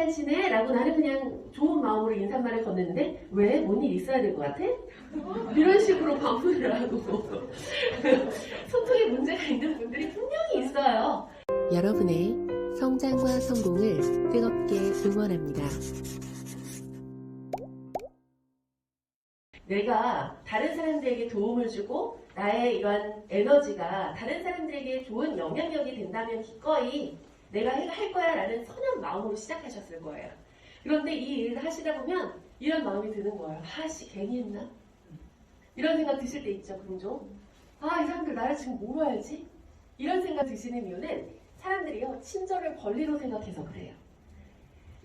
잘 지내? 라고 나는 그냥 좋은 마음으로 인사말을 건넸는데 왜? 뭔 일 있어야 될 것 같아? 이런 식으로 반문을 하고 소통에 문제가 있는 분들이 분명히 있어요. 여러분의 성장과 성공을 뜨겁게 응원합니다. 내가 다른 사람들에게 도움을 주고 나의 이런 에너지가 다른 사람들에게 좋은 영향력이 된다면 기꺼이 내가 할 거야 라는 선한 마음으로 시작하셨을 거예요. 그런데 이 일을 하시다 보면 이런 마음이 드는 거예요. 아씨 괜히 했나? 이런 생각 드실 때 있죠. 종종. 이 사람들 나를 지금 뭐로 알지? 이런 생각 드시는 이유는 사람들이요 친절을 권리로 생각해서 그래요.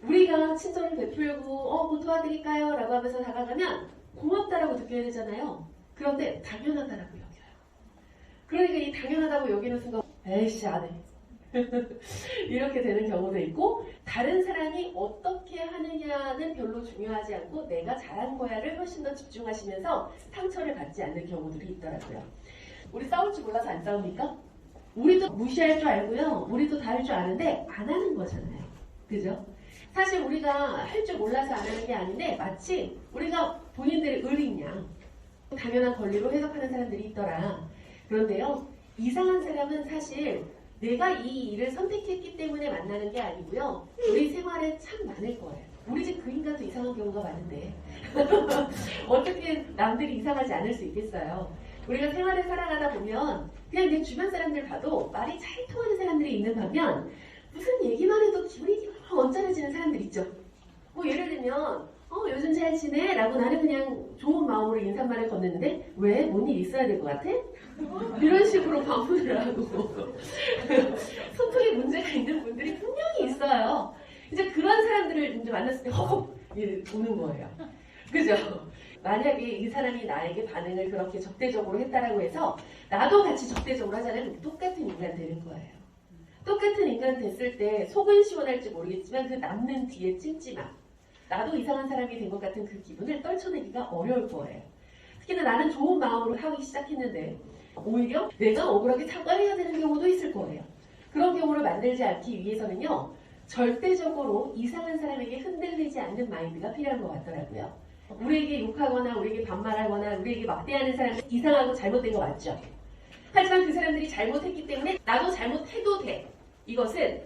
우리가 친절을 베풀고 뭐 도와드릴까요? 라고 하면서 다가가면 고맙다라고 느껴야 되잖아요. 그런데 당연하다라고 여겨요. 그러니까 이 당연하다고 여기는 순간 에이씨 안 해. 이렇게 되는 경우도 있고 다른 사람이 어떻게 하느냐는 별로 중요하지 않고 내가 잘한 거야를 훨씬 더 집중하시면서 상처를 받지 않는 경우들이 있더라고요. 우리 싸울 줄 몰라서 안 싸웁니까? 우리도 무시할 줄 알고요. 우리도 다 할 줄 아는데 안 하는 거잖아요. 그죠? 사실 우리가 할 줄 몰라서 안 하는 게 아닌데 마치 우리가 본인들의 의리냐 당연한 권리로 해석하는 사람들이 있더라. 그런데요. 이상한 사람은 사실 내가 이 일을 선택했기 때문에 만나는 게 아니고요. 우리 생활에 참 많을 거예요. 우리 집 그 인간도 이상한 경우가 많은데 어떻게 남들이 이상하지 않을 수 있겠어요. 우리가 생활을 살아가다 보면 그냥 내 주변 사람들 봐도 말이 잘 통하는 사람들이 있는 반면 무슨 얘기만 해도 기분이 언짢아지는 사람들 있죠. 뭐 예를 들면 요즘 잘 지내? 라고 나는 그냥 좋은 마음으로 인사말을 건넸는데 왜? 뭔 일 있어야 될 것 같아? 이런 식으로 반문을 하고 소통에 문제가 있는 분들이 분명히 있어요. 이제 그런 사람들을 이제 만났을 때 허겁 오는 거예요. 그죠? 만약에 이 사람이 나에게 반응을 그렇게 적대적으로 했다라고 해서 나도 같이 적대적으로 하자면 똑같은 인간 되는 거예요. 똑같은 인간 됐을 때 속은 시원할지 모르겠지만 그 남는 뒤에 찜찜함 나도 이상한 사람이 된 것 같은 그 기분을 떨쳐내기가 어려울 거예요. 특히나 나는 좋은 마음으로 하기 시작했는데 오히려 내가 억울하게 사과해야 되는 경우도 있을 거예요. 그런 경우를 만들지 않기 위해서는요. 절대적으로 이상한 사람에게 흔들리지 않는 마인드가 필요한 것 같더라고요. 우리에게 욕하거나 우리에게 반말하거나 우리에게 막대하는 사람은 이상하고 잘못된 거 맞죠? 하지만 그 사람들이 잘못했기 때문에 나도 잘못해도 돼. 이것은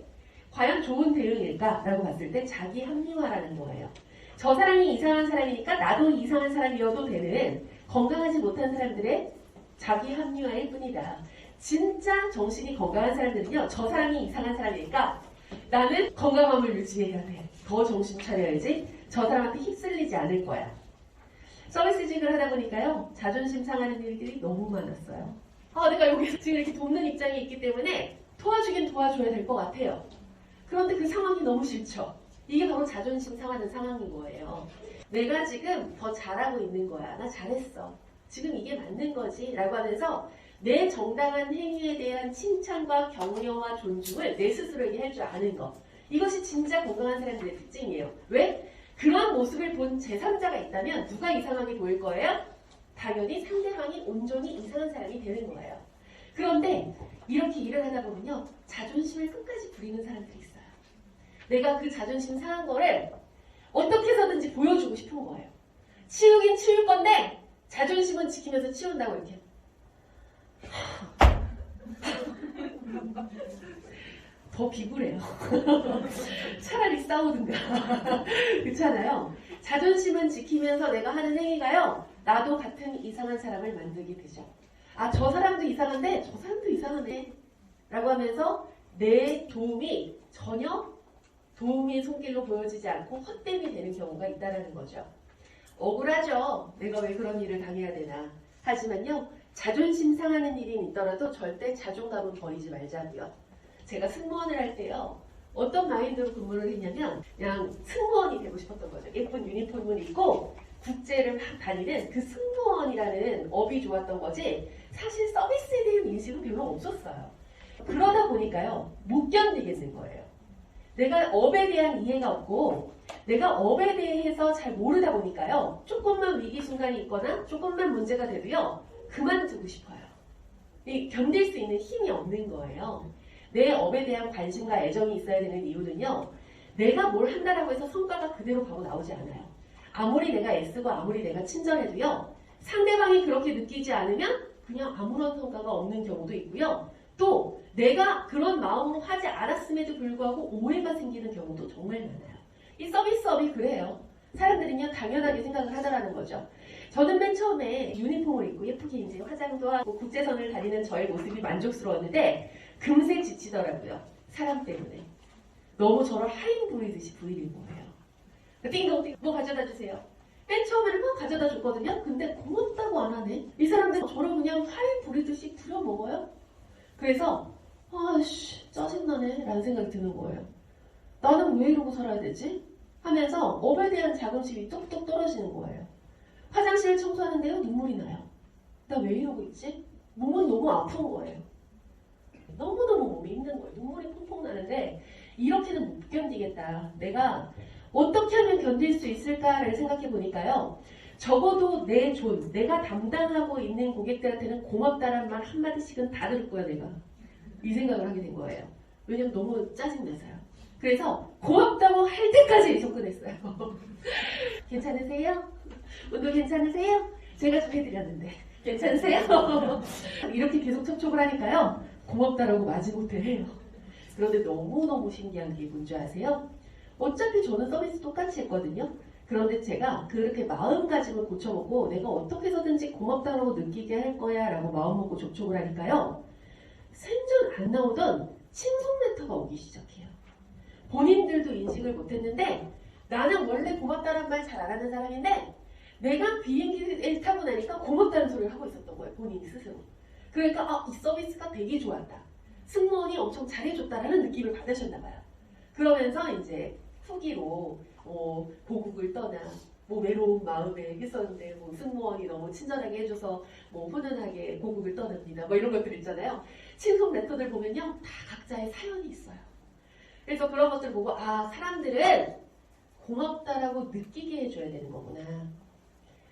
과연 좋은 대응일까? 라고 봤을 때 자기 합리화라는 거예요. 저 사람이 이상한 사람이니까 나도 이상한 사람이어도 되는 건강하지 못한 사람들의 자기 합리화일 뿐이다. 진짜 정신이 건강한 사람들은요. 저 사람이 이상한 사람이니까 나는 건강함을 유지해야 돼. 더 정신 차려야지. 저 사람한테 휩쓸리지 않을 거야. 서비스직을 하다 보니까요. 자존심 상하는 일들이 너무 많았어요. 내가 여기서 지금 이렇게 돕는 입장에 있기 때문에 도와주긴 도와줘야 될 것 같아요. 그런데 그 상황이 너무 싫죠. 이게 바로 자존심 상하는 상황인 거예요. 내가 지금 더 잘하고 있는 거야. 나 잘했어. 지금 이게 맞는 거지. 라고 하면서 내 정당한 행위에 대한 칭찬과 격려와 존중을 내 스스로에게 할 줄 아는 것. 이것이 진짜 건강한 사람들의 특징이에요. 왜? 그런 모습을 본 제3자가 있다면 누가 이상하게 보일 거예요? 당연히 상대방이 온전히 이상한 사람이 되는 거예요. 그런데 이렇게 일을 하다 보면요. 자존심을 끝까지 부리는 사람들이 있어요. 내가 그 자존심 상한 거를 어떻게 해서든지 보여주고 싶은 거예요. 치우긴 치울 건데 자존심은 지키면서 치운다고 이렇게. 더 비굴해요. 차라리 싸우든가. 그렇잖아요. 자존심은 지키면서 내가 하는 행위가요. 나도 같은 이상한 사람을 만들게 되죠. 저 사람도 이상한데 저 사람도 이상하네. 라고 하면서 내 도움이 전혀 도움의 손길로 보여지지 않고 헛됨이 되는 경우가 있다는 거죠. 억울하죠. 내가 왜 그런 일을 당해야 되나. 하지만요. 자존심 상하는 일이 있더라도 절대 자존감은 버리지 말자고요. 제가 승무원을 할 때요. 어떤 마인드로 근무를 했냐면 그냥 승무원이 되고 싶었던 거죠. 예쁜 유니폼을 입고 국제를 막 다니는 그 승무원이라는 업이 좋았던 거지 사실 서비스에 대한 인식은 별로 없었어요. 그러다 보니까요. 못 견디겠는 거예요. 내가 업에 대한 이해가 없고 내가 업에 대해서 잘 모르다 보니까요. 조금만 위기 순간이 있거나 조금만 문제가 돼도요. 그만두고 싶어요. 견딜 수 있는 힘이 없는 거예요. 내 업에 대한 관심과 애정이 있어야 되는 이유는요. 내가 뭘 한다라고 해서 성과가 그대로 바로 나오지 않아요. 아무리 내가 애쓰고 아무리 내가 친절해도요. 상대방이 그렇게 느끼지 않으면 그냥 아무런 성과가 없는 경우도 있고요. 또 내가 그런 마음으로 하지 않았음에도 불구하고 오해가 생기는 경우도 정말 많아요. 이 서비스업이 그래요. 사람들은요 당연하게 생각을 하더라는 거죠. 저는 맨 처음에 유니폼을 입고 예쁘게 이제 화장도 하고 국제선을 다니는 저의 모습이 만족스러웠는데 금세 지치더라고요. 사람 때문에. 너무 저를 하인 부리듯이 부리는 거예요. 띵동띵 뭐 가져다 주세요. 맨 처음에는 막 가져다 줬거든요. 근데 고맙다고 안 하네. 이 사람들은 저를 그냥 하인 부리듯이 부려 먹어요. 그래서 아씨 짜증나네 라는 생각이 드는 거예요. 나는 왜 이러고 살아야 되지? 하면서 업에 대한 자긍심이 뚝뚝 떨어지는 거예요. 화장실을 청소하는데요 눈물이 나요. 나 왜 이러고 있지? 몸은 너무 아픈 거예요. 너무너무 몸이 힘든 거예요. 눈물이 퐁퐁 나는데 이렇게는 못 견디겠다. 내가 어떻게 하면 견딜 수 있을까를 생각해 보니까요. 적어도 내 존, 내가 담당하고 있는 고객들한테는 고맙다는 말 한마디씩은 다 들을 거야 내가. 이 생각을 하게 된 거예요. 왜냐면 너무 짜증나서요. 그래서 고맙다고 할 때까지 접근했어요. 괜찮으세요? 운동 괜찮으세요? 제가 좀 해드렸는데 괜찮으세요? 이렇게 계속 접촉을 하니까요. 고맙다라고 마지못해 해요. 그런데 너무너무 신기한 게 뭔지 아세요? 어차피 저는 서비스 똑같이 했거든요. 그런데 제가 그렇게 마음가짐을 고쳐보고 내가 어떻게 해서든지 고맙다라고 느끼게 할 거야 라고 마음먹고 접촉을 하니까요. 생전 안 나오던 칭송 레터가 오기 시작해요. 본인들도 인식을 못했는데 나는 원래 고맙다는 말 잘 안 하는 사람인데 내가 비행기를 타고 나니까 고맙다는 소리를 하고 있었던 거예요. 본인이 스스로. 그러니까 이 서비스가 되게 좋았다. 승무원이 엄청 잘해줬다라는 느낌을 받으셨나 봐요. 그러면서 이제 후기로 고국을 떠나 외로운 마음에 했었는데 승무원이 너무 친절하게 해줘서 훈훈하게 고국을 떠납니다. 이런 것들 있잖아요. 칭송 레터들 보면요. 다 각자의 사연이 있어요. 그래서 그런 것들 보고 사람들은 고맙다라고 느끼게 해줘야 되는 거구나.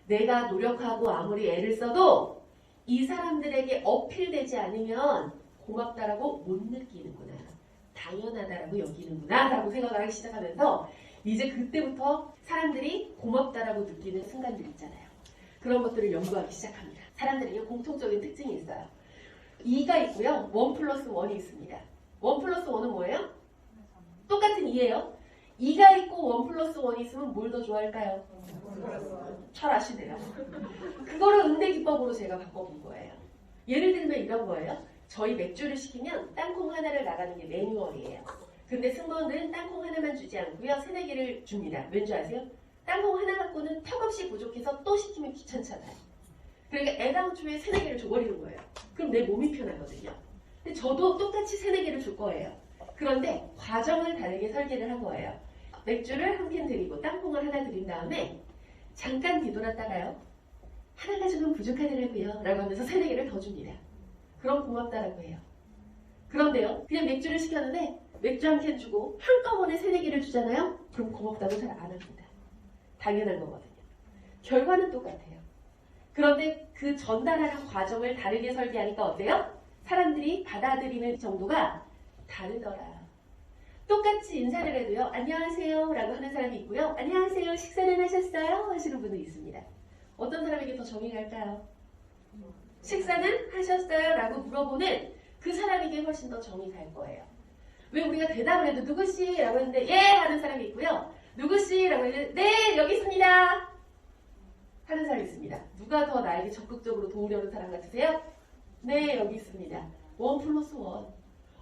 내가 노력하고 아무리 애를 써도 이 사람들에게 어필되지 않으면 고맙다라고 못 느끼는구나. 당연하다라고 여기는구나 라고 생각을 하기 시작하면서 이제 그때부터 사람들이 고맙다라고 느끼는 순간들 있잖아요. 그런 것들을 연구하기 시작합니다. 사람들이 공통적인 특징이 있어요. 2가 있고요. 1+1이 있습니다. 1+1은 뭐예요? 똑같은 2예요. 2가 있고 1+1이 있으면 뭘 더 좋아할까요? 잘 아시네요. 그거를 응대 기법으로 제가 바꿔본 거예요. 예를 들면 이런 거예요. 저희 맥주를 시키면 땅콩 하나를 나가는 게 매뉴얼이에요. 근데 승무원들은 땅콩 하나만 주지 않고요. 3-4개를 줍니다. 왠지 아세요? 땅콩 하나 갖고는 턱없이 부족해서 또 시키면 귀찮잖아요. 그러니까 애당초에 3-4개를 줘버리는 거예요. 그럼 내 몸이 편하거든요. 근데 저도 똑같이 3-4개를 줄 거예요. 그런데 과정을 다르게 설계를 한 거예요. 맥주를 한 캔 드리고 땅콩을 하나 드린 다음에 잠깐 뒤돌았다가요. 하나 가지고는 부족하더라고요. 라고 하면서 3-4개를 더 줍니다. 그럼 고맙다라고 해요. 그런데요. 그냥 맥주를 시켰는데 맥주 한 캔 주고 한꺼번에 3-4개를 주잖아요. 그럼 고맙다고 잘 안 합니다. 당연한 거거든요. 결과는 똑같아요. 그런데 그 전달하는 과정을 다르게 설계하니까 어때요? 사람들이 받아들이는 정도가 다르더라. 똑같이 인사를 해도요. 안녕하세요 라고 하는 사람이 있고요. 안녕하세요 식사는 하셨어요? 하시는 분이 있습니다. 어떤 사람에게 더 정이 갈까요? 식사는 하셨어요? 라고 물어보는 그 사람에게 훨씬 더 정이 갈 거예요. 왜 우리가 대답을 해도 누구씨? 라고 했는데 예! 하는 사람이 있고요. 누구씨? 라고 했는데 네! 여기 있습니다! 하는 사람이 있습니다. 누가 더 나에게 적극적으로 도우려는 사람 같으세요? 네! 여기 있습니다. 1+1.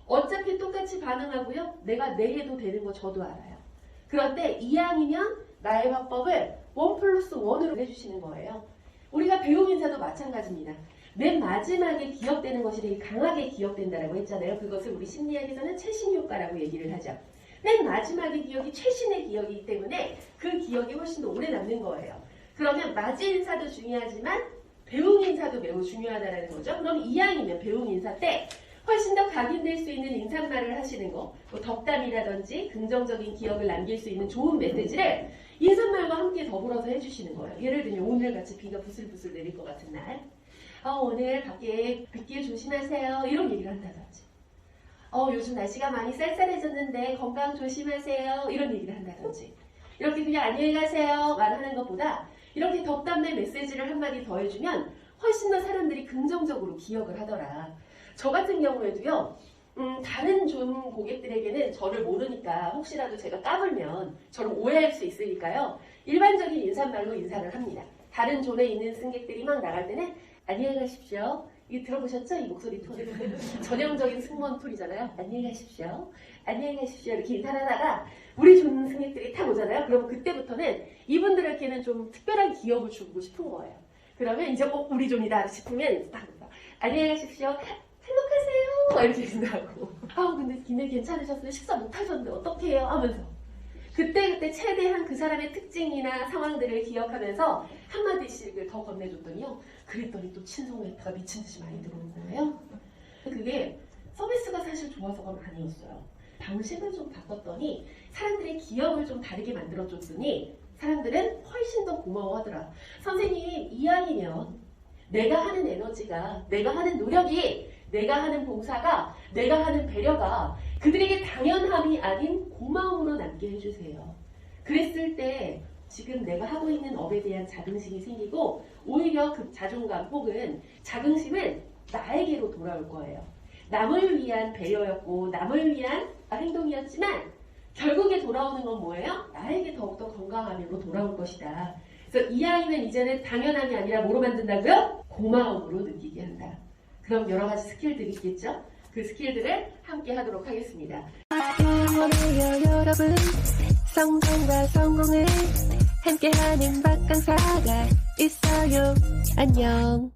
어차피 똑같이 반응하고요. 내가 네 해도 되는 거 저도 알아요. 그런데 이왕이면 나의 화법을 1+1으로 해주시는 거예요. 우리가 배움 인사도 마찬가지입니다. 맨 마지막에 기억되는 것이 되게 강하게 기억된다라고 했잖아요. 그것을 우리 심리학에서는 최신 효과라고 얘기를 하죠. 맨 마지막의 기억이 최신의 기억이기 때문에 그 기억이 훨씬 더 오래 남는 거예요. 그러면 맞이 인사도 중요하지만 배움 인사도 매우 중요하다는 거죠. 그럼 이왕이면 배움 인사 때 훨씬 더 각인될 수 있는 인사말을 하시는 거, 덕담이라든지 긍정적인 기억을 남길 수 있는 좋은 메시지를 인사말과 함께 더불어서 해주시는 거예요. 예를 들면 오늘같이 비가 부슬부슬 내릴 것 같은 날 오늘 밖에 빗길 조심하세요. 이런 얘기를 한다든지 요즘 날씨가 많이 쌀쌀해졌는데 건강 조심하세요. 이런 얘기를 한다든지. 이렇게 그냥 안녕히 가세요 말하는 것보다 이렇게 덕담의 메시지를 한마디 더 해주면 훨씬 더 사람들이 긍정적으로 기억을 하더라. 저 같은 경우에도요. 다른 존 고객들에게는 저를 모르니까 혹시라도 제가 까불면 저를 오해할 수 있으니까요. 일반적인 인사말로 인사를 합니다. 다른 존에 있는 승객들이 막 나갈 때는 안녕히 가십시오. 이거 들어보셨죠? 이 목소리 톤. 전형적인 승무원 톤이잖아요. 안녕히 가십시오. 안녕히 가십시오. 이렇게 인사를 하다가 우리 존 승객들이 탁 오잖아요. 그러면 그때부터는 이분들에게는 좀 특별한 기억을 주고 싶은 거예요. 그러면 이제 우리 존이다 싶으면 딱 안녕히 가십시오. 행복하세요. 이렇게 인사하고. 근데 기내 괜찮으셨어요? 식사 못 하셨는데 어떡해요? 하면서. 그때 최대한 그 사람의 특징이나 상황들을 기억하면서 한마디씩을 더 건네줬더니요. 그랬더니 또 친송 멘트가 미친 듯이 많이 들어오는 거예요. 그게 서비스가 사실 좋아서가 아니었어요. 방식을 좀 바꿨더니 사람들의 기억을 좀 다르게 만들어줬더니 사람들은 훨씬 더 고마워하더라. 선생님, 이왕이면 내가 하는 에너지가, 내가 하는 노력이, 내가 하는 봉사가, 내가 하는 배려가 그들에게 당연함이 아닌 고마움으로 남게 해주세요. 그랬을 때 지금 내가 하고 있는 업에 대한 자긍심이 생기고 오히려 그 자존감 혹은 자긍심은 나에게로 돌아올 거예요. 남을 위한 배려였고 남을 위한 행동이었지만 결국에 돌아오는 건 뭐예요? 나에게 더욱더 건강함으로 돌아올 것이다. 그래서 이왕이면 이제는 당연함이 아니라 뭐로 만든다고요? 고마움으로 느끼게 한다. 그럼 여러 가지 스킬들이 있겠죠? 그 스킬들을 함께 하도록 하겠습니다. 응원해요 여러분. 성장과 성공을 함께하는 박강사가 있어요. 안녕.